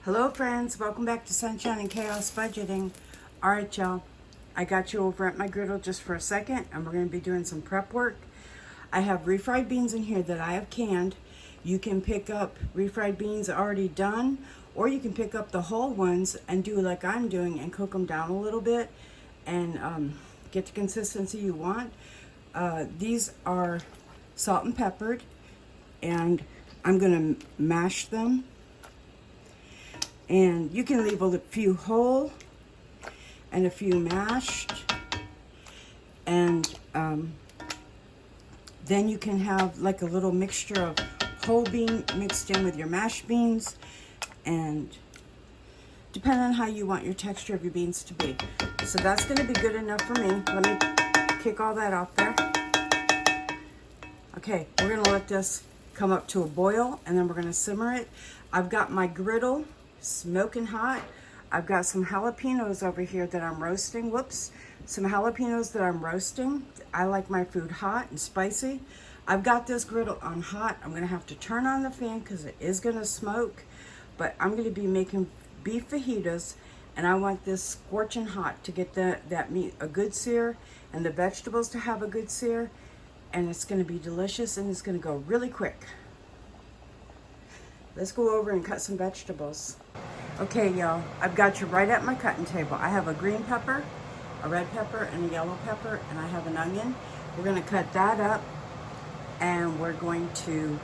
Hello friends, welcome back to Sunshine and Chaos Budgeting. Alright y'all, I got you over at my griddle just for a second and we're going to be doing some prep work. I have refried beans in here that I have canned. You can pick up refried beans already done, or you can pick up the whole ones and do like I'm doing and cook them down a little bit and get the consistency you want. These are salt and peppered, and I'm going to mash them. And you can leave a few whole and a few mashed. And then you can have like a little mixture of whole bean mixed in with your mashed beans. And depending on how you want your texture of your beans to be. So that's going to be good enough for me. Let me kick all that off there. Okay, we're going to let this come up to a boil and then we're going to simmer it. I've got my griddle smoking hot. I've got some jalapenos over here that I'm roasting. Some jalapenos that I'm roasting. I like my food hot and spicy. I've got this griddle on hot. I'm gonna have to turn on the fan because it is gonna smoke, but I'm gonna be making beef fajitas, and I want this scorching hot to get that meat a good sear and the vegetables to have a good sear, and it's gonna be delicious and it's gonna go really quick. Let's go over and cut some vegetables. Okay, y'all, I've got you right at my cutting table. I have a green pepper, a red pepper, and a yellow pepper, and I have an onion. We're gonna cut that up, and we're going to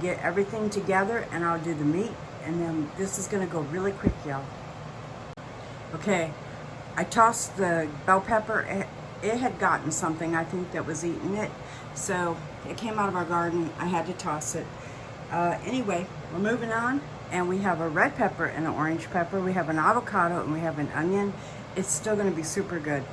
get everything together, and I'll do the meat, and then this is gonna go really quick, y'all. Okay, I tossed the bell pepper. It had gotten something, I think, that was eating it, so it came out of our garden. I had to toss it. Anyway, we're moving on, and we have a red pepper and an orange pepper. We have an avocado and we have an onion. It's still going to be super good.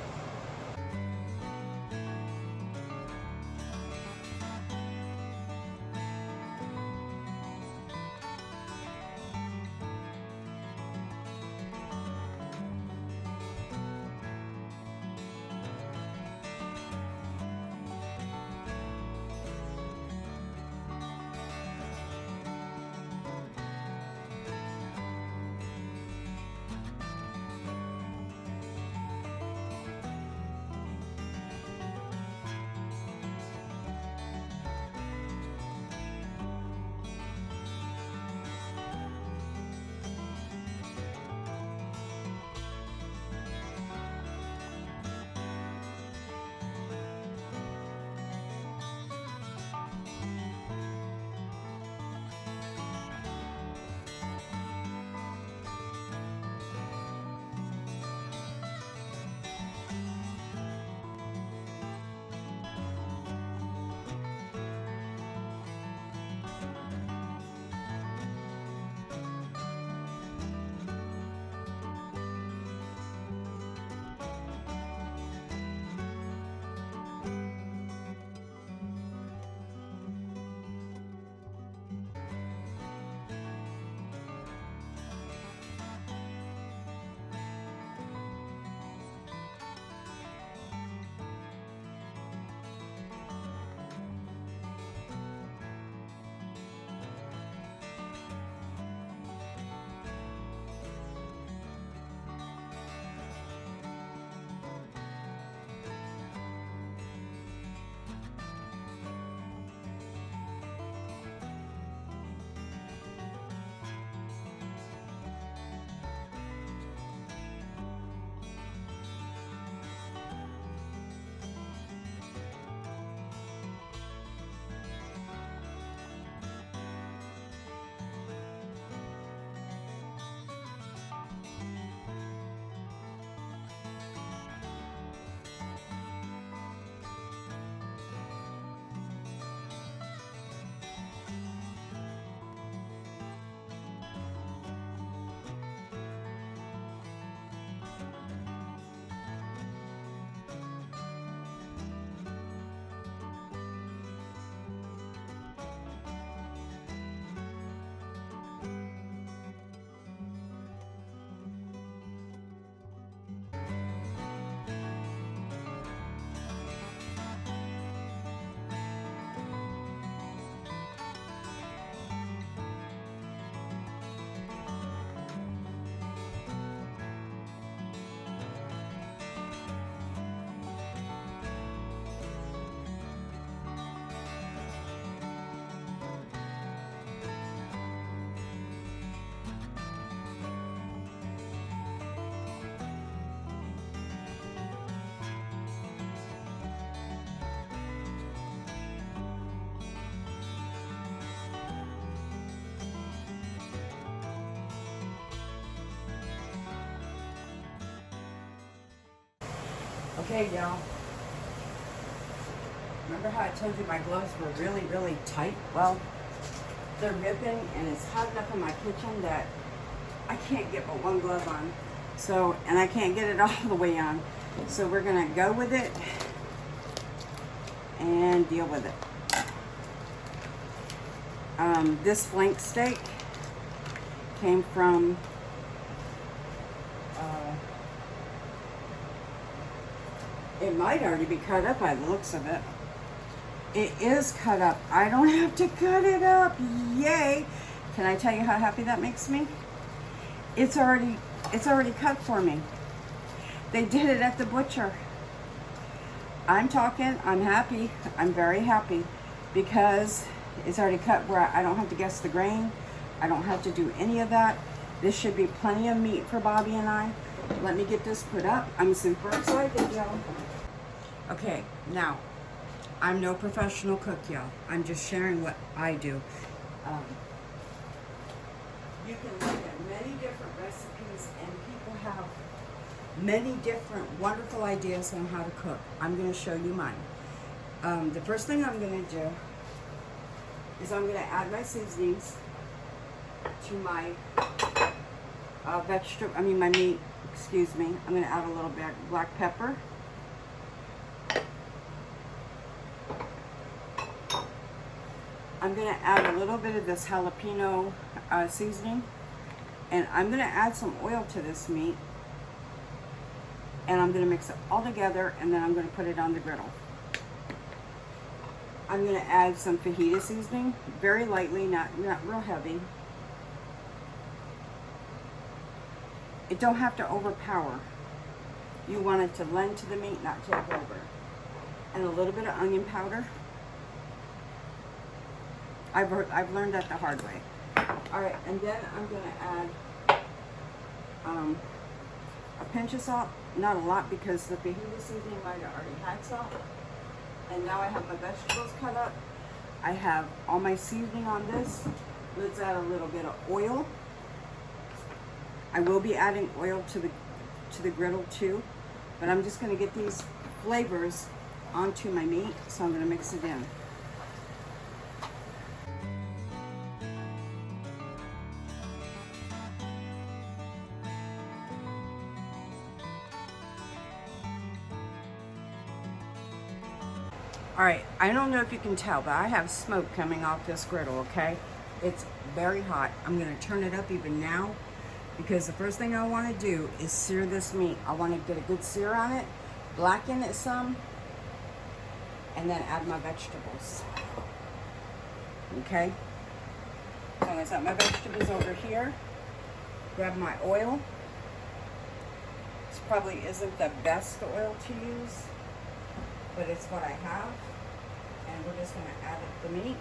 Okay, y'all. Remember how I told you my gloves were really, really tight? Well, they're ripping, and it's hot enough in my kitchen that I can't get but one glove on. So, and I can't get it all the way on. So we're gonna go with it and deal with it. This flank steak came from it might already be cut up by the looks of it. It is cut up. I don't have to cut it up. Yay! Can I tell you how happy that makes me? It's already cut for me. They did it at the butcher. I'm happy. I'm very happy because it's already cut where I don't have to guess the grain. I don't have to do any of that. This should be plenty of meat for Bobby and I. Let me get this put up. I'm super excited, y'all. Okay, now, I'm no professional cook, y'all. I'm just sharing what I do. You can look at many different recipes, and people have many different wonderful ideas on how to cook. I'm going to show you mine. The first thing I'm going to do is I'm going to add my seasonings to my my meat, excuse me. I'm going to add a little bit black pepper. I'm going to add a little bit of this jalapeno seasoning, and I'm going to add some oil to this meat, and I'm going to mix it all together, and then I'm going to put it on the griddle. I'm going to add some fajita seasoning, very lightly, not real heavy. It don't have to overpower. You want it to lend to the meat, not take over. And a little bit of onion powder. I've learned that the hard way. All right, and then I'm going to add a pinch of salt. Not a lot because the fajita seasoning might have already had salt. And now I have my vegetables cut up. I have all my seasoning on this. Let's add a little bit of oil. I will be adding oil to the griddle too, but I'm just going to get these flavors onto my meat, so I'm going to mix it in. All right, I don't know if you can tell, but I have smoke coming off this griddle, okay? It's very hot. I'm gonna turn it up even now because the first thing I wanna do is sear this meat. I wanna get a good sear on it, blacken it some, and then add my vegetables, okay? So I'm gonna set my vegetables over here, grab my oil. This probably isn't the best oil to use, but it's what I have. And we're just going to add the meat. And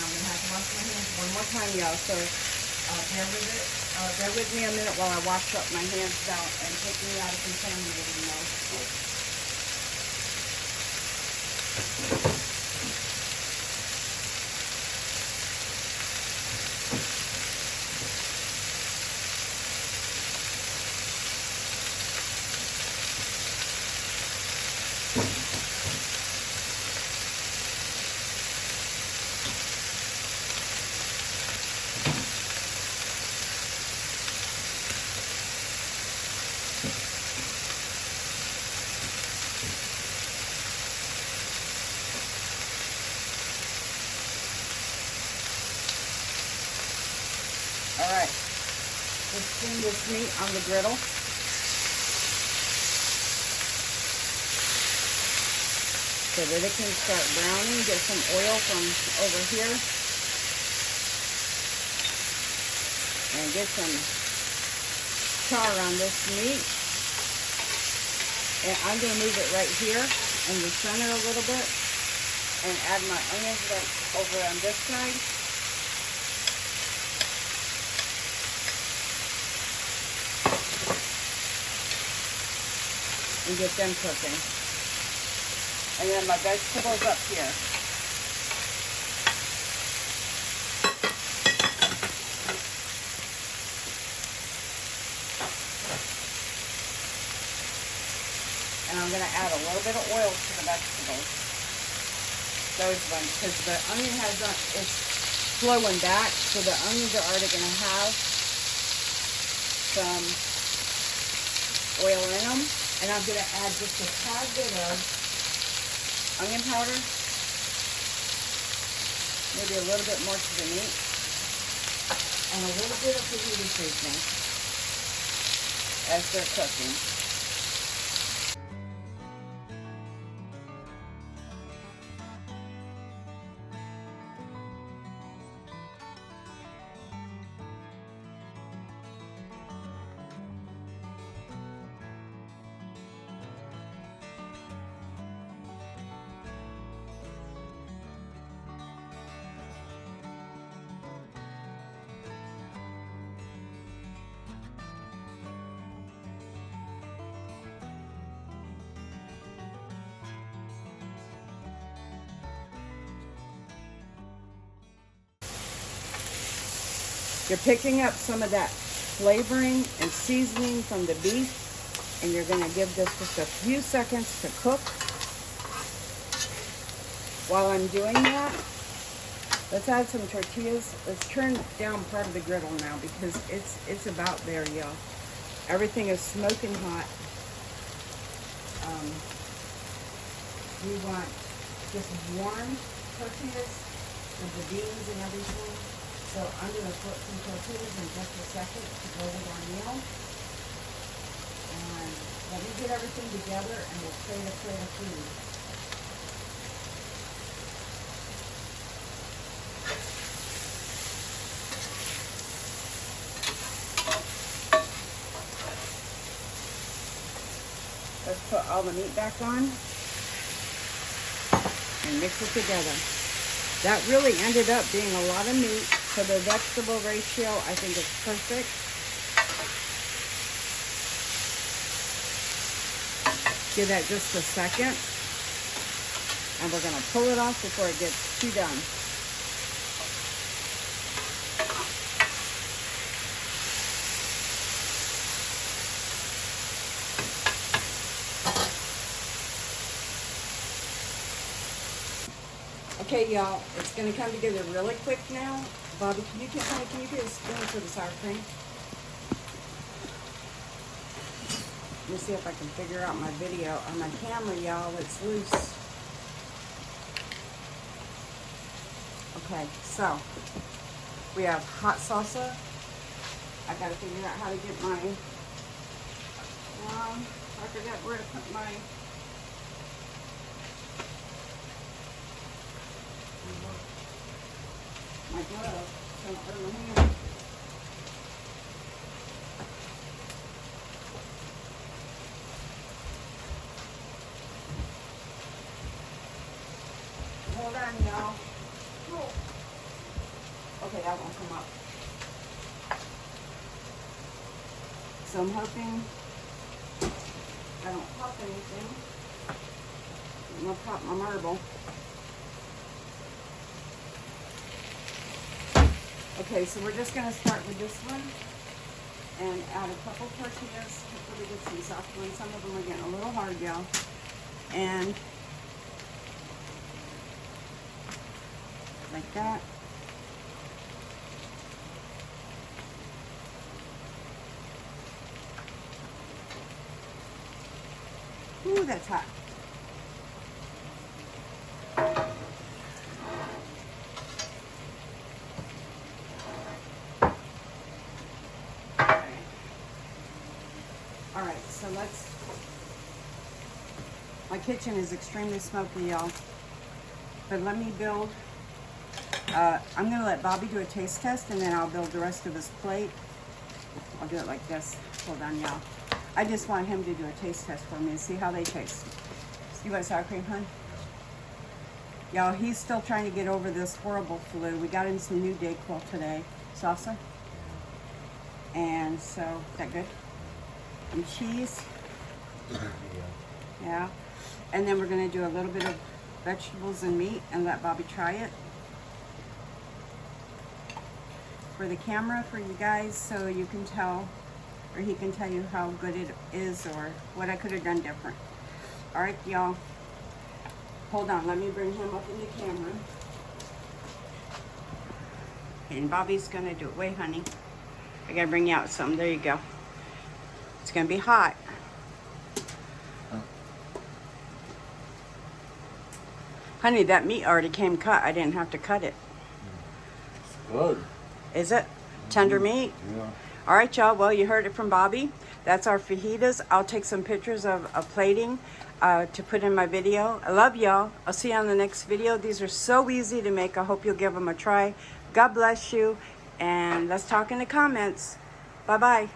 I'm going to have to wash my hands one more time, y'all. So bear with me a minute while I wash up my hands down and take me out of contaminating those. All right, let's steam this meat on the griddle. So that it can start browning, get some oil from over here. And get some char on this meat. And I'm going to move it right here in the center a little bit. And add my onions over on this side. And get them cooking. And then my vegetables up here. little bit of oil to the vegetables. Those ones, because the onion it's flowing back, so the onions are already going to have some oil in them. And I'm going to add just a tad bit of onion powder, maybe a little bit more to the meat, and a little bit of fajita seasoning as they're cooking. You're picking up some of that flavoring and seasoning from the beef, and you're going to give this just a few seconds to cook. While I'm doing that, let's add some tortillas. Let's turn down part of the griddle now because it's about there, y'all. Everything is smoking hot. We want just warm tortillas with the beans and everything. So I'm going to put some tortillas in just a second to go with our meal. And let me get everything together and we'll create a plate of food. Let's put all the meat back on and mix it together. That really ended up being a lot of meat. So the vegetable ratio, I think, is perfect. Give that just a second. And we're going to pull it off before it gets too done. Okay, y'all, it's going to come together really quick now. Bobby, can you get a spoon for the sour cream? Let me see if I can figure out my video on my camera, y'all. It's loose. Okay, so we have hot salsa. I got to figure out how to get my. I forgot where to put my. My glove, so I'll put it in my hand. Hold on, y'all. Oh. Okay, that won't come up. So I'm hoping I don't pop anything. I'm gonna pop my marble. Okay, so we're just going to start with this one and add a couple tortillas. Hopefully we get some soft ones. Some of them are getting a little hard, y'all. And like that. Ooh, that's hot. Alright, so my kitchen is extremely smoky, y'all. But let me build, I'm going to let Bobby do a taste test and then I'll build the rest of his plate. I'll do it like this. Hold on, y'all. I just want him to do a taste test for me and see how they taste. You want sour cream, hon? Y'all, he's still trying to get over this horrible flu. We got him some new Dayquil today. Salsa. And so, is that good? And cheese. Yeah. And then we're going to do a little bit of vegetables and meat and let Bobby try it. For the camera, for you guys, so you can tell, or he can tell you how good it is or what I could have done different. All right, y'all. Hold on, let me bring him up in the camera. And Bobby's gonna do it. Wait, honey. I gotta bring you out some. There you go. It's gonna be hot. Honey, that meat already came cut. I didn't have to cut it. It's good. Is it? Tender meat? Yeah. All right, y'all. Well, you heard it from Bobby. That's our fajitas. I'll take some pictures of plating to put in my video. I love y'all. I'll see you on the next video. These are so easy to make. I hope you'll give them a try. God bless you. And let's talk in the comments. Bye-bye.